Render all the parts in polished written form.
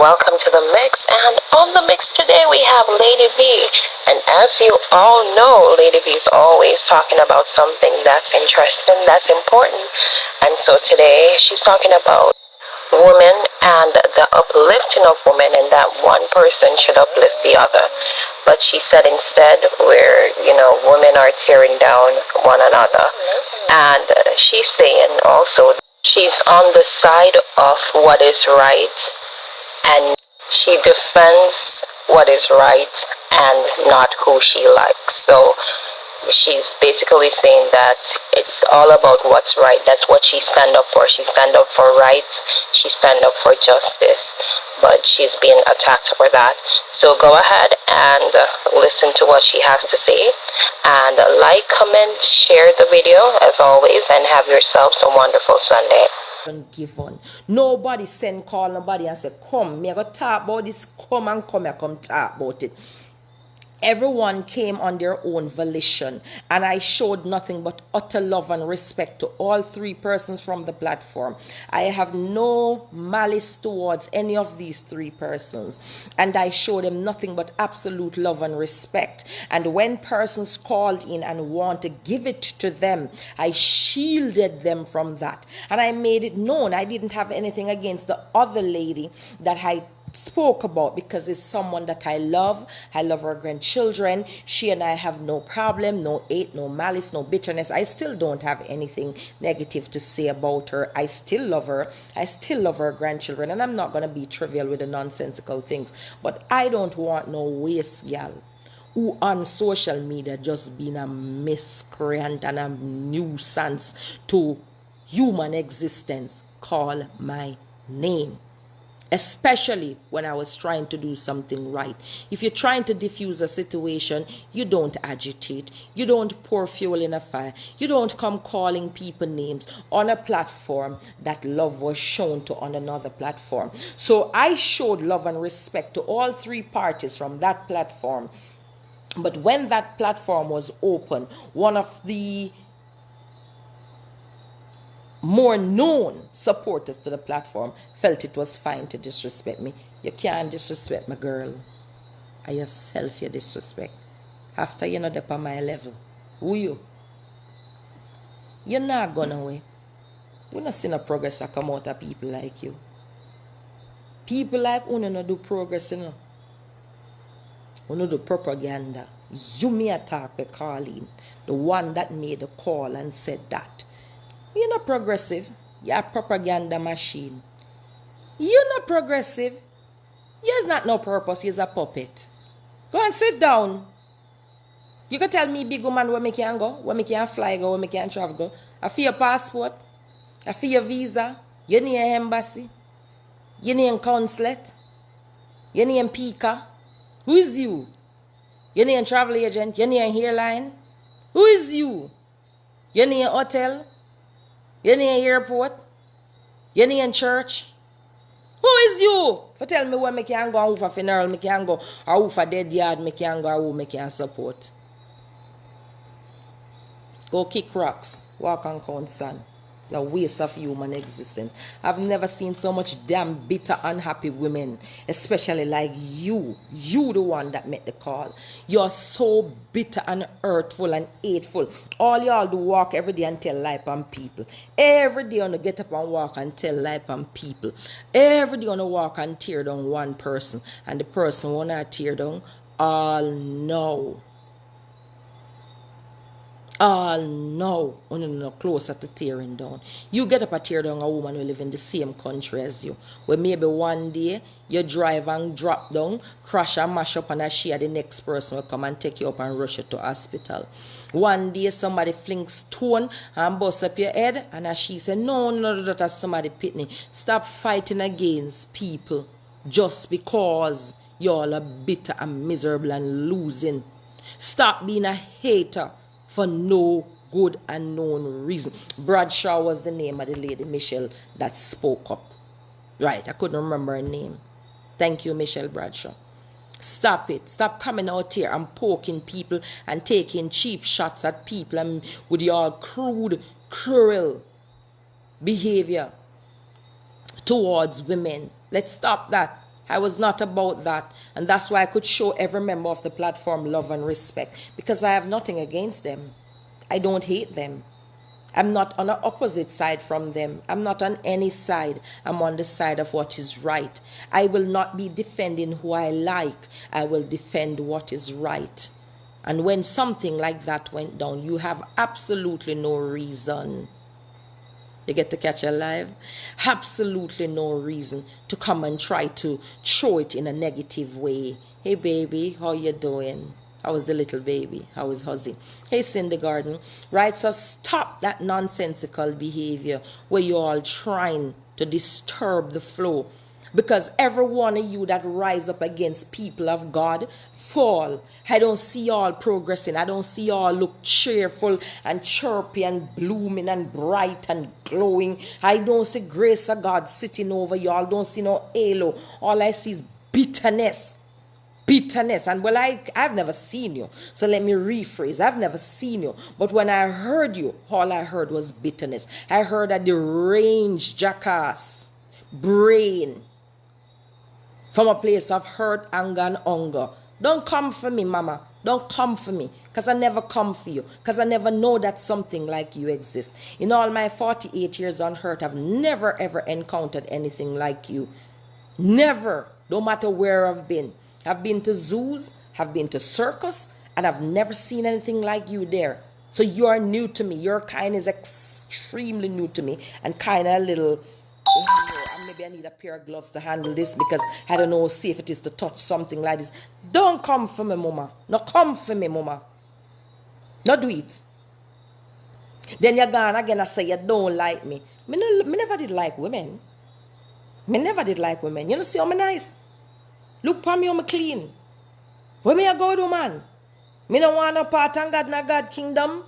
welcome to the mix. And on the mix today we have Lady V. And as you all know, Lady V is always talking about something that's interesting, that's important. And so today she's talking about women and the uplifting of women, and that one person should uplift the other. But she said instead, where women are tearing down one another. And she's saying also she's on the side of what is right, and she defends what is right and not who she likes. So she's basically saying that it's all about what's right. That's what she stand up for. She stand up for rights. She stand up for justice. But she's being attacked for that. So go ahead and listen to what she has to say. And like, comment, share the video as always, and have yourselves a wonderful Sunday. Given. Nobody send call nobody and say, come, me I go talk about this, come talk about it. Everyone came on their own volition, and I showed nothing but utter love and respect to all three persons from the platform. I have no malice towards any of these three persons, and I showed them nothing but absolute love and respect. And when persons called in and want to give it to them, I shielded them from that, and I made it known I didn't have anything against the other lady that I spoke about, because it's someone that I love her grandchildren. She and I have no problem, no hate, no malice, no bitterness. I still don't have anything negative to say about her. I still love her. I still love her grandchildren, and I'm not going to be trivial with the nonsensical things. But I don't want no waste gal who on social media just being a miscreant and a nuisance to human existence call my name. Especially when I was trying to do something right. If you're trying to diffuse a situation, you don't agitate. You don't pour fuel in a fire. You don't come calling people names on a platform that love was shown to on another platform. So I showed love and respect to all three parties from that platform. But when that platform was open, one of the more known supporters to the platform felt it was fine to disrespect me. You can't disrespect my girl. I yourself you disrespect. After you're not up on my level. Who you? You're not gonna away. We're not seeing no progress that come out of people like you. People like Uno no do progress, you know. Uno do propaganda. You may attack the Colleen, the one that made the call and said that. You're not progressive. You're a propaganda machine. You're not progressive. You're not no purpose. You're a puppet. Go and sit down. You can tell me, big woman, where me can go, where me can fly go, where me can travel go. I feel your passport. I feel your visa. You need an embassy. You need a consulate. You need a PICA. Who is you? You need a travel agent. You need a airline. Who is you? You need a hotel. You need an airport? You need a church? Who is you? For tell me where me can go, who for funeral me can go, or who for dead yard me can go, or who me can support. Go kick rocks, walk on count sand. It's a waste of human existence. I've never seen so much damn bitter, unhappy women, especially like you. You the one that made the call. You're so bitter and hurtful and hateful. All y'all do walk every day and tell lie on people. Every day on the get up and walk and tell lie on people. Every day on the walk and tear down one person. And the person who not tear down, all know. All no, no, closer to tearing down. You get up and tear down a woman who live in the same country as you. Where maybe one day you drive and drop down, crash and mash up, and a share the next person will come and take you up and rush you to hospital. One day somebody flings stone and bust up your head, and as she said, no, that's somebody pitney. Stop fighting against people just because y'all are bitter and miserable and losing. Stop being a hater for no good and known reason. Bradshaw was the name of the lady, Michelle, that spoke up. Right, I couldn't remember her name. Thank you, Michelle Bradshaw. Stop it. Stop coming out here and poking people and taking cheap shots at people and with your crude, cruel behavior towards women. Let's stop that. I was not about that. And that's why I could show every member of the platform love and respect, because I have nothing against them. I don't hate them. I'm not on the opposite side from them. I'm not on any side. I'm on the side of what is right. I will not be defending who I like. I will defend what is right. And when something like that went down, you have absolutely no reason. You get to catch a live? Absolutely no reason to come and try to show it in a negative way. Hey baby, how you doing? How is the little baby? How is Huzzy? Hey Cindy Garden. Right, so stop that nonsensical behavior where you're all trying to disturb the flow. Because every one of you that rise up against people of God fall. I don't see y'all progressing. I don't see y'all look cheerful and chirpy and blooming and bright and glowing. I don't see grace of God sitting over y'all. Don't see no halo. All I see is bitterness. Bitterness. And well, I've never seen you. So let me rephrase. I've never seen you. But when I heard you, all I heard was bitterness. I heard a deranged jackass brain from a place of hurt, anger, and hunger. Don't come for me, mama. Don't come for me. Because I never come for you. Because I never know that something like you exists. In all my 48 years on earth, I've never ever encountered anything like you. Never. No matter where I've been. I've been to zoos, I've been to circus, and I've never seen anything like you there. So you're new to me. Your kind is extremely new to me. And kind of a little... maybe I need a pair of gloves to handle this, because I don't know how safe it is to touch something like this. Don't come for me, mama. No come for me, mama. No do it. Then you're gone again and say you don't like me. Me never did like women. Me never did like women. You know, see how me nice? Look for me how me clean. Where me a go do, man? Me no want no part of God, not God kingdom.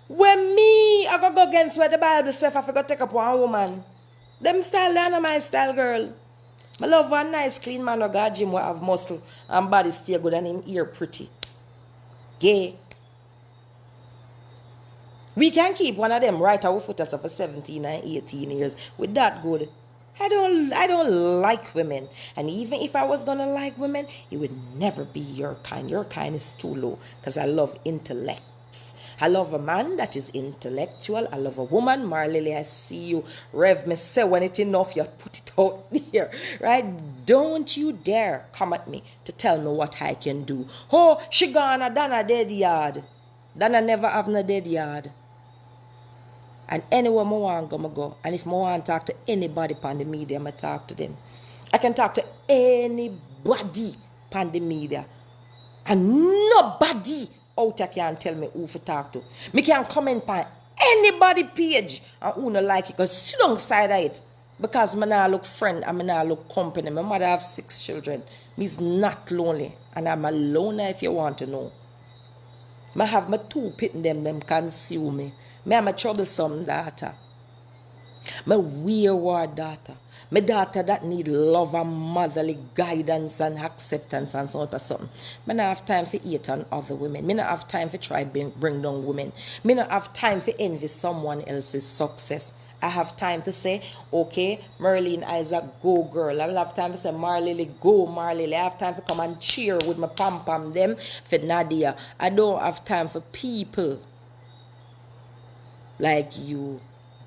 When me I go against where the Bible says I forgot to take up one woman. Them style, they are my style, girl. I love one nice, clean man or God gym who have muscle and body stay good and him ear pretty. Yeah. We can keep one of them right our foot us for 17 and 18 years. With that good. I don't like women. And even if I was gonna like women, it would never be your kind. Your kind is too low. Because I love intellects. I love a man that is intellectual. I love a woman. Marlily, I see you. Rev me say when it's enough, you put it out there. Right? Don't you dare come at me to tell me what I can do. Oh, she gonna Dana dead yard. Dana never have no dead yard. And anywhere I want to go. And if I want to talk to anybody on the media, I talk to them. I can talk to anybody on the media. And nobody out there can tell me who to talk to. Me can comment on anybody page and who not like it. Because sit alongside of it. Because I not look friend and I not look company. My mother have 6 children. Me's not lonely. And I'm a loner if you want to know. I have my 2 pitting them consume me. Me have my troublesome daughter. My wayward daughter. My daughter that need love and motherly guidance and acceptance and so on for something. Me not have time for eat on other women. Me not have time for try bring down women. Me not have time for envy someone else's success. I have time to say, okay, Merlene Isaac, go girl. I will have time to say, Marlily, go Marlily. I have time to come and cheer with my pam-pam them for Nadia. I don't have time for people like you.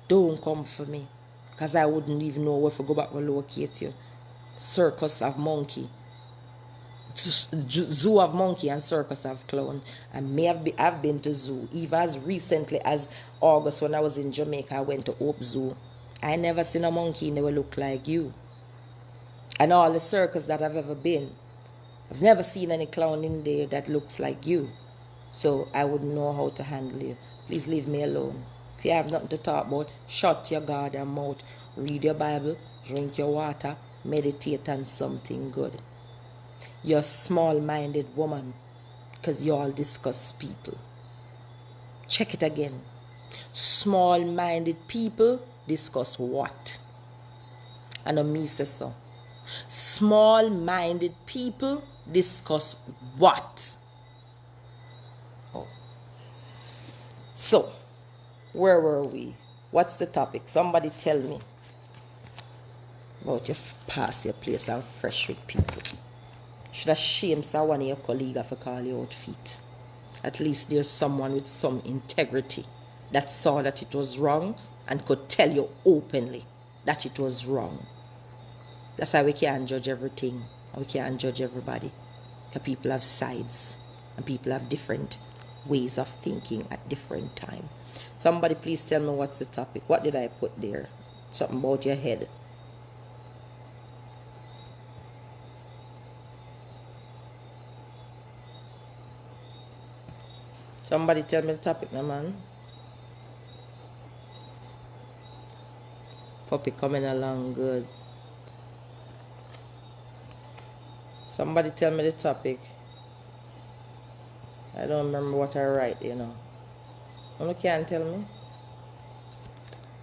Don't come for me. Because I wouldn't even know where to go back and locate you. Circus of monkey. Zoo of monkey and circus of clown. And I've been to zoo. Even as recently as August when I was in Jamaica, I went to Hope Zoo. I never seen a monkey never look like you. And all the circus that I've ever been, I've never seen any clown in there that looks like you. So I wouldn't know how to handle you. Please leave me alone. If you have nothing to talk about, shut your goddamn mouth. Read your Bible, drink your water, meditate on something good. You're a small-minded woman because you all discuss people. Check it again. Small-minded people discuss what? And a me say so. Small-minded people discuss what? Oh. So, where were we? What's the topic? Somebody tell me. About you pass your place and fresh with people. Should have shame so one of your colleagues for call you out feet. At least there's someone with some integrity that saw that it was wrong and could tell you openly that it was wrong. That's why we can't judge everything. We can't judge everybody. Because people have sides and people have different ways of thinking at different time. Somebody please tell me what's the topic. What did I put there? Something about your head. Somebody tell me the topic now, man. Puppy coming along good. Somebody tell me the topic. I don't remember what I write, you know. You can't tell me.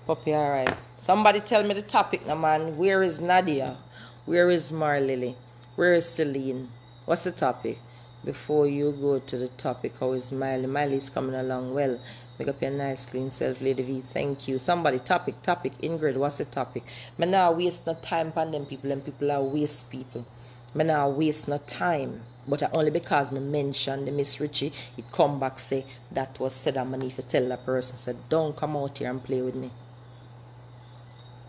Puppy, alright. Somebody tell me the topic now, man. Where is Nadia? Where is Marlily? Where is Celine? What's the topic? Before you go to the topic, how is Miley? Miley's coming along well. Make up your nice, clean self, Lady V. Thank you. Somebody, topic. Ingrid, what's the topic? Me now waste no time on them people. Them people are waste people. Me now waste no time. But only because me mentioned the Miss Richie, it come back say that was said, and I need to tell that person, said, don't come out here and play with me.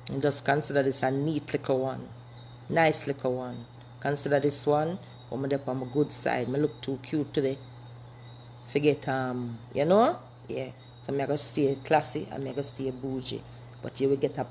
And just consider this a neat little one. Nice little one. Consider this one. I'm up on my good side. Me look too cute today. Forget you know? Yeah. So I'm gonna stay classy and I'm gonna stay bougie. But you will get a